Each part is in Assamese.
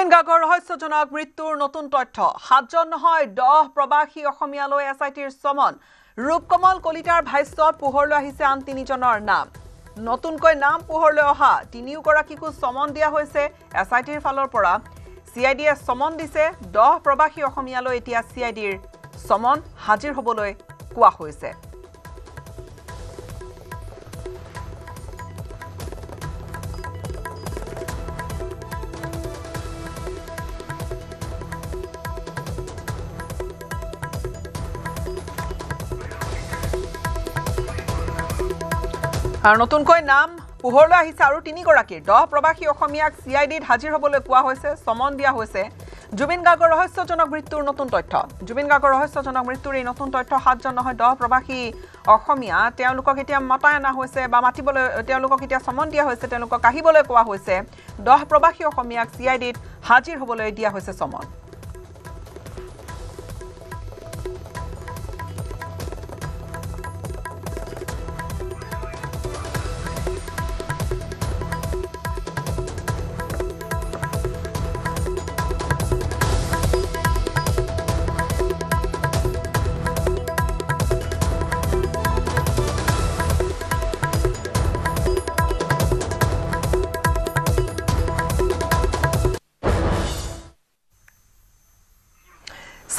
জুবিন গাৰ্গৰ ৰহস্যজনক মৃত্যুৰ নতুন তথ্য 7জন নহয় 10 প্ৰবাসী অসমীয়ালৈ এছআইটিৰ সমন ৰূপকমল কলিতাৰ ভাষ্যত পোহৰলৈ আহিছে আন 3জনৰ নাম নতুনকৈ নাম পোহৰলৈ অহা তিনিওগৰাকীকো সমন দিয়া হৈছে এছআইটিৰ ফালৰ পৰা সিআইডিয়ে সমন দিছে 10 প্ৰবাসী অসমীয়ালৈ এতিয়া সিআইডিৰ সমন হাজিৰ হ'বলৈ কোৱা হৈছে আৰু নতুনকৈ নাম পোহৰলৈ আহিছে আৰু 3গৰাকীৰ 10 প্ৰবাসী অসমীয়াক সিআইডিত হাজিৰ হ'বলৈ কোৱা হৈছে সমন দিয়া হৈছে জুবিন গাৰ্গৰ ৰহস্যজনক মৃত্যুৰ নতুন তথ্য জুবিন গাৰ্গৰ ৰহস্যজনক মৃত্যুৰ এই নতুন তথ্য 7জন নহয় 10 প্ৰবাসী অসমীয়া তেওঁলোকক এতিয়া মতাই আনা হৈছে বা মাতিবলৈ তেওঁলোকক এতিয়া সমন দিয়া হৈছে তেওঁলোকক আহিবলৈ কোৱা হৈছে 10 প্ৰবাসী অসমীয়াক সিআইডিত হাজিৰ হ'বলৈ দিয়া হৈছে সমন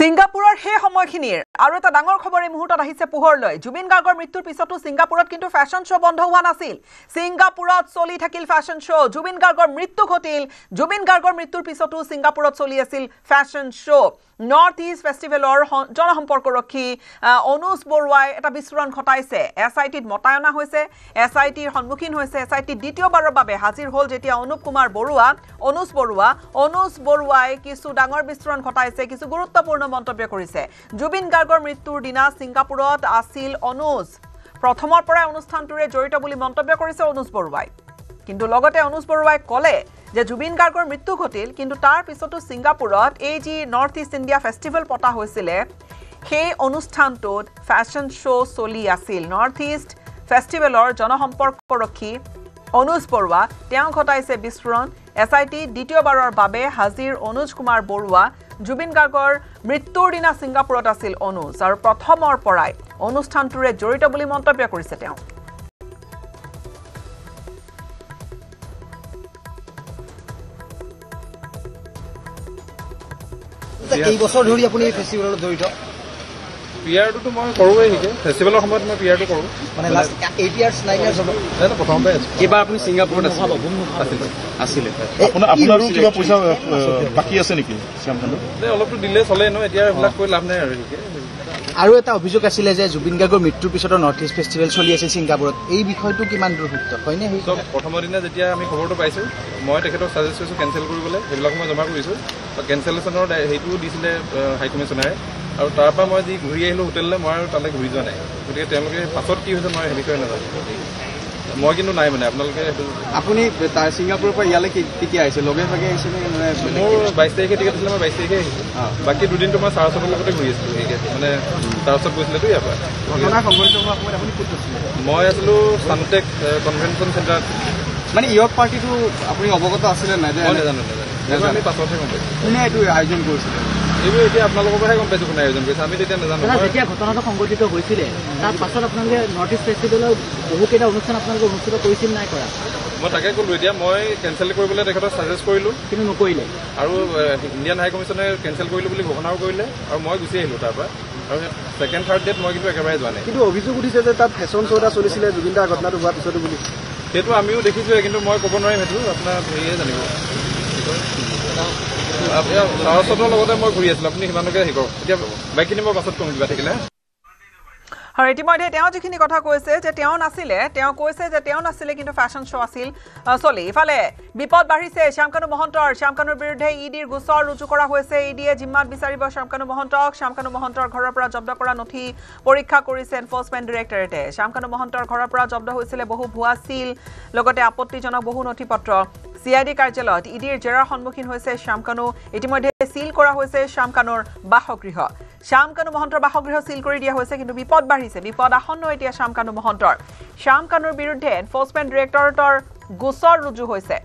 সিঙ্গাপুৰৰ হে সময়খিনিৰ আৰু এটা ডাঙৰ খবৰ এই মুহূৰ্তত আহিছে পোহৰলৈ জুবিন গাৰ্গৰ মৃত্যুৰ পিছতো সিঙ্গাপুৰত কিন্তু ফ্যাশন শো বন্ধ হোৱা নাছিল সিঙ্গাপুৰত চলি থাকিল ফ্যাশন শো জুবিন গাৰ্গৰ মৃত্যু ঘটিল জুবিন গাৰ্গৰ মৃত্যুৰ পিছতো সিঙ্গাপুৰত চলি আছিল ফ্যাশন শো নৰ্থ ইষ্ট ফেষ্টিভেলৰ জনসম্পৰ্কৰক্ষী অনুজ বৰুৱাই এটা বিস্ফোৰণ ঘটাইছে এছআইটিত মতায়না হৈছে এছআইটিৰ সন্মুখীন হৈছে এছআইটি দ্বিতীয়বাৰৰ বাবে হাজিৰ হ'ল যেতিয়া অনুজ বৰুৱাই কিছু ডাঙৰ বিস্ফোৰণ ঘটাইছে কিছু গুৰুত্বপূৰ্ণ মন্তব্য কৰিছে জুবিন গাৰ্গৰ মৃত্যুৰ দিনা সিঙ্গাপুৰত আছিল অনুজ প্ৰথমৰ পৰাই অনুষ্ঠানটোৰে জড়িত বুলি মন্তব্য কৰিছে অনুজ বৰুৱাই কিন্তু লগতে অনুজ বৰুৱাই ক'লে যে জুবিন গাৰ্গৰ মৃত্যু ঘটিল কিন্তু তাৰ পিছতো সিঙ্গাপুৰত এই যি নৰ্থ ইষ্ট ইণ্ডিয়া ফেষ্টিভেল পতা হৈছিল সেই অনুষ্ঠানটোত ফ্যাশন শো চলি আছিল নৰ্থ ইষ্ট ফেষ্টিভেলৰ জনসম্পৰ্কৰক্ষী অনুজ বৰুৱা তেওঁ ঘটাইছে বিস্ফোৰণ এছআইটি দ্বিতীয়বাৰৰ বাবে হাজিৰ অনুজ কুমাৰ বৰুৱা জুবিন গাৰ্গৰ মৃত্যুৰ দিনা সিঙ্গাপুৰত আছিল অনুজ আৰু প্ৰথমৰ পৰাই অনুষ্ঠানটোৰে জড়িত বুলি মন্তব্য কৰিছে তেওঁ এই বছৰ ধৰি আপুনি ফেষ্টিভেলত জড়িত পিয়াৰটো মই কৰোৱে হিকে ফেষ্টিভেলৰ সময়ত মই পিয়াৰটো কৰোঁ মানে লাষ্ট 8 ইয়াৰ্ছ 9 ইয়াৰ্ছ হ'ব এটা প্ৰথমতে কিবা আপুনি সিঙ্গাপুৰত আছিলে আপোনাৰো কিবা পইচা বাকী আছে নেকি অলপটো দিলে চলে ন এতিয়া এইবিলাক কৈ লাভ নাই আৰু হিকে আৰু এটা অভিযোগ আছিলে যে জুবিন গাৰ্গৰ মৃত্যুৰ পিছতো নৰ্থ ইষ্ট ফেষ্টিভেল চলি আছে সিঙ্গাপুৰত এই বিষয়টো কিমান দূৰ সত্য হয়নে প্ৰথমৰ দিনা যেতিয়া আমি খবৰটো পাইছোঁ মই তেখেতক ছাজেষ্ট কৰিছোঁ কেঞ্চেল কৰিবলৈ সেইবিলাক মই জমা কৰিছোঁ কেঞ্চেলেশ্যনৰ সেইটোও দিছিলে হাই কমিশ্যনাৰে আৰু তাৰ পৰা মই যি ঘূৰি আহিলোঁ হোটেললৈ মই আৰু তালৈ ঘূৰি যোৱা নাই গতিকে তেওঁলোকে পাছত কি হৈছে মই সেই বিষয়ে নাজানো মই কিন্তু নাই মানে আপোনালোকে আপুনি তাৰ সিঙ্গাপুৰৰ পৰা ইয়ালৈ কেতিয়া আহিছে লগে ভাগে আহিছে মোৰ 22 তাৰিখে টিকেট আছিলে মই 22 তাৰিখে আহিছোঁ বাকী দুদিনটো মই চাৰচতৰ লগতে ঘূৰি আছিলোঁ মানে চাৰচত গৈছিলেতো ইয়াৰ পৰা মই আছিলোঁ চানটেক কনভেনশ্যন চেণ্টাৰত মানে ইয়ৰ পাৰ্টিটো আপুনি অৱগত আছিলে নাই মই নাজানো আমি পাছতহে গম পাইছোঁ কোনে এইটো আয়োজন কৰিছিলে এইবোৰ এতিয়া আপোনালোকৰ পৰাহে গম পাইছোঁ কোনে আয়োজন কৰিছে আমি তেতিয়া নাজানো যেতিয়া ঘটনাটো সংঘটিত হৈছিলে তাৰ পাছত আপোনালোকে নৰ্থ ইষ্ট ফেষ্টিভেলৰ বহুকেইটা অনুষ্ঠান আপোনালোকে অনুষ্ঠিত কৰিছিল নাই কৰা মই তাকে ক'লোঁ এতিয়া মই কেঞ্চেল কৰিবলৈ তেখেতক ছাজেষ্ট কৰিলোঁ কিন্তু নকৰিলে আৰু ইণ্ডিয়ান হাই কমিশ্যনে কেঞ্চেল কৰিলোঁ বুলি ঘোষণাও কৰিলে আৰু মই গুচি আহিলোঁ তাৰ পৰা আৰু ছেকেণ্ড থাৰ্ড ডেট মই কিন্তু একেবাৰে যোৱা নাই কিন্তু অভিযোগ উঠিছে যে তাত ফেশ্বন শ্ব' এটা চলিছিলে জুবিন দাৰ ঘটনাটো হোৱাৰ পিছতো বুলি সেইটো আমিও দেখিছোঁৱে কিন্তু মই ক'ব নোৱাৰিম সেইটো আপোনাৰ হেৰিয়ে জানিব চাৰচতৰ লগতে মই ঘূৰি আছিলোঁ আপুনি সিমানকে শিকক এতিয়া বাকীখিনি মই পাছত কম কিবা থাকিলে আৰু ইতিমধ্যে তেওঁ যিখিনি কথা কৈছে যে তেওঁ নাছিলে তেওঁ কৈছে যে তেওঁ নাছিলে কিন্তু ফ্যাশন শো আছিল চলি ইফালে বিপদ বাঢ়িছে শ্যামকানু মহন্তৰ বিৰুদ্ধে ইডিৰ গোচৰ ৰুজু কৰা হৈছে ইডিয়ে জিম্মাত বিচাৰিব শ্যামকানু মহন্তৰ ঘৰৰ পৰা জব্দ কৰা নথি পৰীক্ষা কৰিছে এনফৰ্চমেণ্ট ডিৰেক্টৰেটে শ্যামকানু মহন্তৰ ঘৰৰ পৰা জব্দ হৈছিলে বহু ভুৱা সিল লগতে আপত্তিজনক বহু নথিপত্ৰ সিআইডি কাৰ্যালয়ত ইডিৰ জেৰাৰ সন্মুখীন হৈছে শ্যামকানু ইতিমধ্যে সিল কৰা হৈছে শ্যামকানুৰ বাসগৃহ শ্যামকানু মহন্তৰ বাসগৃহ সিল কৰি দিয়া হৈছে কিন্তু বিপদ বাঢ়িছে বিপদ আসন্ন এতিয়া শ্যামকানু মহন্তৰ শ্যামকানুৰ বিৰুদ্ধে এনফৰ্চমেণ্ট ডিৰেক্টৰেটৰ গোচৰ ৰুজু হৈছে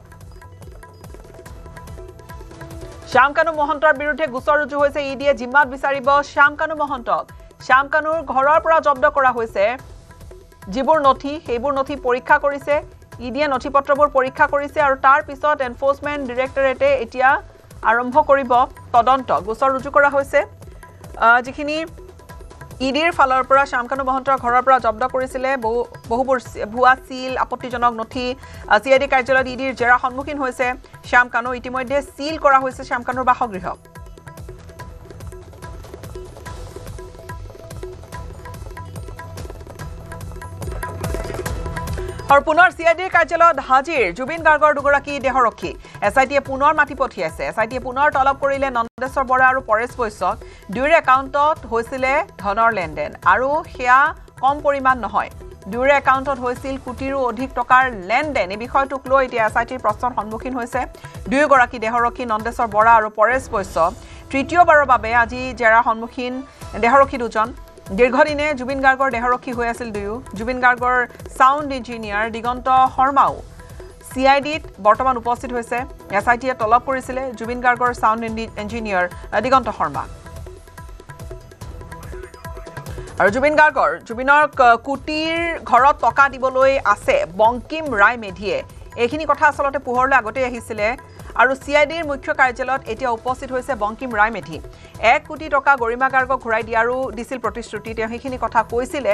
শ্যাম কানু মহন্তৰ বিৰুদ্ধে গোচৰ ৰুজু হৈছে ইডিয়ে জিম্মাত বিচাৰিব শ্যাম কানু মহন্তক শ্যাম কানুৰ ঘৰৰ পৰা জব্দ কৰা হৈছে যিবোৰ নথি সেইবোৰ নথি পৰীক্ষা কৰিছে ইডিয়ে নথিপত্ৰবোৰ পৰীক্ষা কৰিছে আৰু তাৰ পিছত এনফোৰ্সমেন্ট ডাইৰেক্টৰেটে এতিয়া আৰম্ভ কৰিব তদন্ত গোচৰ ৰুজু কৰা হৈছে যিখিনি ইডিৰ ফালৰ পৰা শ্যাম কানু মহন্তৰ ঘৰৰ পৰা জব্দ কৰিছিলে বহুবোৰ ভুৱা সিল আপত্তিজনক নথি সিআইডি কাৰ্যালয়ত ইডিৰ জেৰা সন্মুখীন হৈছে শ্যাম কানু ইতিমধ্যে সিল কৰা হৈছে শ্যাম কানুৰ বাসগৃহ আৰু পুনৰ সিআইডিৰ কাৰ্যালয়ত হাজিৰ জুবিন গাৰ্গৰ দুগৰাকী দেহৰক্ষী এছআইটিয়ে পুনৰ মাটি পঠিয়াইছে এছআইটিয়ে পুনৰ তলব কৰিলে নন্দেশ্বৰ বৰা আৰু পৰেশ বৈশ্যক দুয়োৰে একাউণ্টত হৈছিলে ধনৰ লেনদেন আৰু সেয়া কম পৰিমাণ নহয় দুয়োৰে একাউণ্টত হৈছিল কোটিৰো অধিক টকাৰ লেনদেন এই বিষয়টোক লৈ এতিয়া এছআইটিৰ প্ৰশ্নৰ সন্মুখীন হৈছে দুয়োগৰাকী দেহৰক্ষী নন্দেশ্বৰ বৰা আৰু পৰেশ বৈশ্য তৃতীয়বাৰৰ বাবে আজি জেৰা সন্মুখীন দেহৰক্ষী দুজন দীৰ্ঘদিনে জুবিন গাৰ্গৰ দেহৰক্ষী হৈ আছিল দুয়ো জুবিন গাৰ্গৰ সাউণ্ড ইঞ্জিনিয়াৰ দিগন্ত শৰ্মাও সিআইডিত বৰ্তমান উপস্থিত হৈছে এছআইটিয়ে তলব কৰিছিলে জুবিন গাৰ্গৰ সাউণ্ড ইঞ্জিনিয়াৰ দিগন্ত শৰ্মা আৰু জুবিনৰ কোটিৰ ঘৰত টকা দিবলৈ আছে বংকিম ৰায় মেধিয়ে এইখিনি কথা আচলতে পোহৰলৈ আগতে আহিছিলে আৰু সিআইডিৰ মুখ্য কাৰ্যালয়ত এতিয়া উপস্থিত হৈছে বংকিম ৰায় মেধি 1 কোটি টকা গৰিমা গাৰ্গক ঘূৰাই দিয়াৰো দিছিল প্ৰতিশ্ৰুতি তেওঁ সেইখিনি কথা কৈছিলে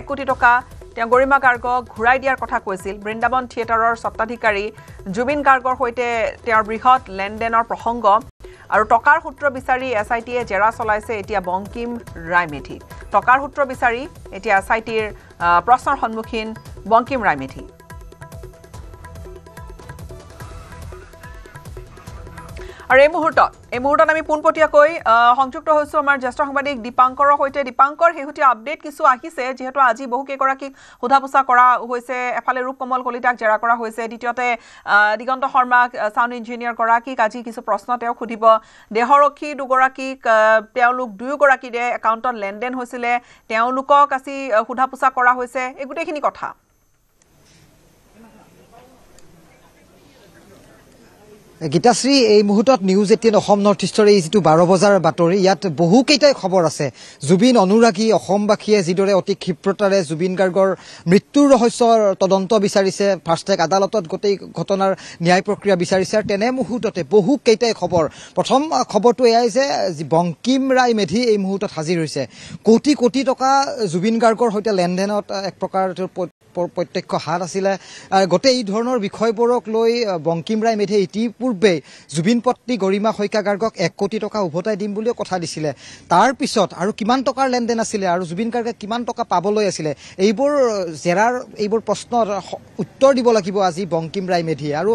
1 কোটি টকা তেওঁ গৰিমা গাৰ্গক ঘূৰাই দিয়াৰ কথা কৈছিল বৃন্দাবন থিয়েটাৰৰ স্বত্বাধিকাৰী জুবিন গাৰ্গৰ সৈতে তেওঁৰ বৃহৎ লেনদেনৰ প্ৰসংগ আৰু টকাৰ সূত্ৰ বিচাৰি এছআইটিয়ে জেৰা চলাইছে এতিয়া বংকিম ৰায় মেধি টকাৰ সূত্ৰ বিচাৰি এতিয়া এছআইটিৰ প্ৰশ্নৰ সন্মুখীন বংকিম ৰায় মেধি আৰু এই মুহূৰ্তত আমি পোনপটীয়াকৈ সংযুক্ত হৈছো আমাৰ জ্যেষ্ঠ সাংবাদিক দীপাংকৰৰ সৈতে দীপাংকৰ শেহতীয়া আপডেট কিছু আহিছে যেহেতু আজি বহুকেইগৰাকীক সোধাপোছা কৰা হৈছে এফালে ৰূপকমল কলিতাক জেৰা কৰা হৈছে দ্বিতীয়তে দিগন্ত শৰ্মাক সাউণ্ড ইঞ্জিনিয়াৰ গৰাকীক আজি কিছু প্ৰশ্ন তেওঁ সুধিব দেহৰক্ষী দুগৰাকীক তেওঁলোক দুয়োগৰাকীৰে একাউণ্টত লেনদেন হৈছিলে তেওঁলোকক আজি সোধাপোছা কৰা হৈছে এই গোটেইখিনি কথা গীতাশ্ৰী এই মুহূৰ্তত নিউজ 18 অসম নৰ্থ ইষ্টৰ এই যিটো 12 বজাৰ বাতৰি ইয়াত বহুকেইটাই খবৰ আছে জুবিন অনুৰাগী অসমবাসীয়ে যিদৰে অতি ক্ষিপ্ৰতাৰে জুবিন গাৰ্গৰ মৃত্যুৰ ৰহস্যৰ তদন্ত বিচাৰিছে ফাষ্ট ট্ৰেক আদালতত গোটেই ঘটনাৰ ন্যায় প্ৰক্ৰিয়া বিচাৰিছে আৰু তেনে মুহূৰ্ততে বহুকেইটাই খবৰ প্ৰথম খবৰটো এয়াই যে বংকিম ৰায় মেধি এই মুহূৰ্তত হাজিৰ হৈছে কোটি কোটি টকা জুবিন গাৰ্গৰ সৈতে লেনদেনত এক প্ৰকাৰ প্ৰত্যক্ষ হাত আছিলে গোটেই এই ধৰণৰ বিষয়বোৰক লৈ বংকিম ৰায় মেধিয়ে ইতিপূৰ্বে জুবিন পত্নী গৰিমা শইকীয়া গাৰ্গক 1 কোটি টকা উভতাই দিম বুলিও কথা দিছিলে তাৰ পিছত আৰু কিমান টকাৰ লেনদেন আছিলে আৰু জুবিন গাৰ্গে কিমান টকা পাবলৈ আছিলে এইবোৰ প্ৰশ্নৰ উত্তৰ দিব লাগিব আজি বংকিম ৰায় মেধিয়ে আৰু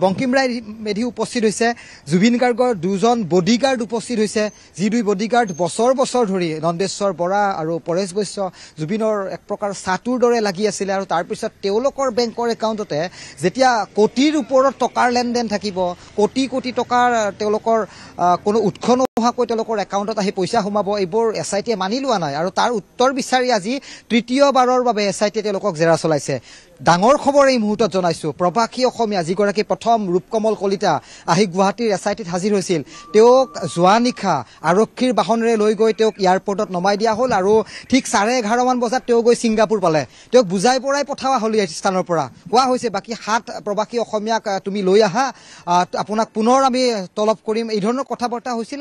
বংকিম ৰায় মেধি উপস্থিত হৈছে জুবিন গাৰ্গৰ দুজন বডিগাৰ্ড উপস্থিত হৈছে যি দুই বডিগাৰ্ড বছৰ ধৰি নন্দেশ্বৰ বৰা আৰু পৰেশ বৈশ্য জুবিনৰ এক প্ৰকাৰ সাতুৰ দৰে লাগি আছিল আৰু তাৰ পিছত তেওঁলোকৰ বেংকৰ একাউণ্টতে যেতিয়া কোটিৰ ওপৰত টকাৰ লেনদেন থাকিব কোটি টকাৰ তেওঁলোকৰ কোনো উৎস নোহোৱাকৈ তেওঁলোকৰ একাউণ্টত আহি পইচা সোমাব এইবোৰ এছআইটিয়ে মানি লোৱা নাই আৰু তাৰ উত্তৰ বিচাৰি আজি তৃতীয়বাৰৰ বাবে এছআইটিয়ে তেওঁলোকক জেৰা চলাইছে ডাঙৰ খবৰ এই মুহূৰ্তত জনাইছো প্ৰবাসী অসমীয়া যিগৰাকী প্ৰথম ৰূপকমল কলিতা আহি গুৱাহাটীৰ এছআইটিত হাজিৰ হৈছিল তেওঁক যোৱা নিশা আৰক্ষীৰ বাহনেৰে লৈ গৈ তেওঁক এয়াৰপৰ্টত নমাই দিয়া হ'ল আৰু ঠিক 11:30 মান বজাত তেওঁ গৈ ছিংগাপুৰ পালে তেওঁক বুজাই পৰাই পঠাওৱা হ'ল এই স্থানৰ পৰা কোৱা হৈছে বাকী 7 প্ৰবাসী অসমীয়াক তুমি লৈ আহা আপোনাক পুনৰ আমি তলব কৰিম এই ধৰণৰ কথা বাৰ্তা হৈছিল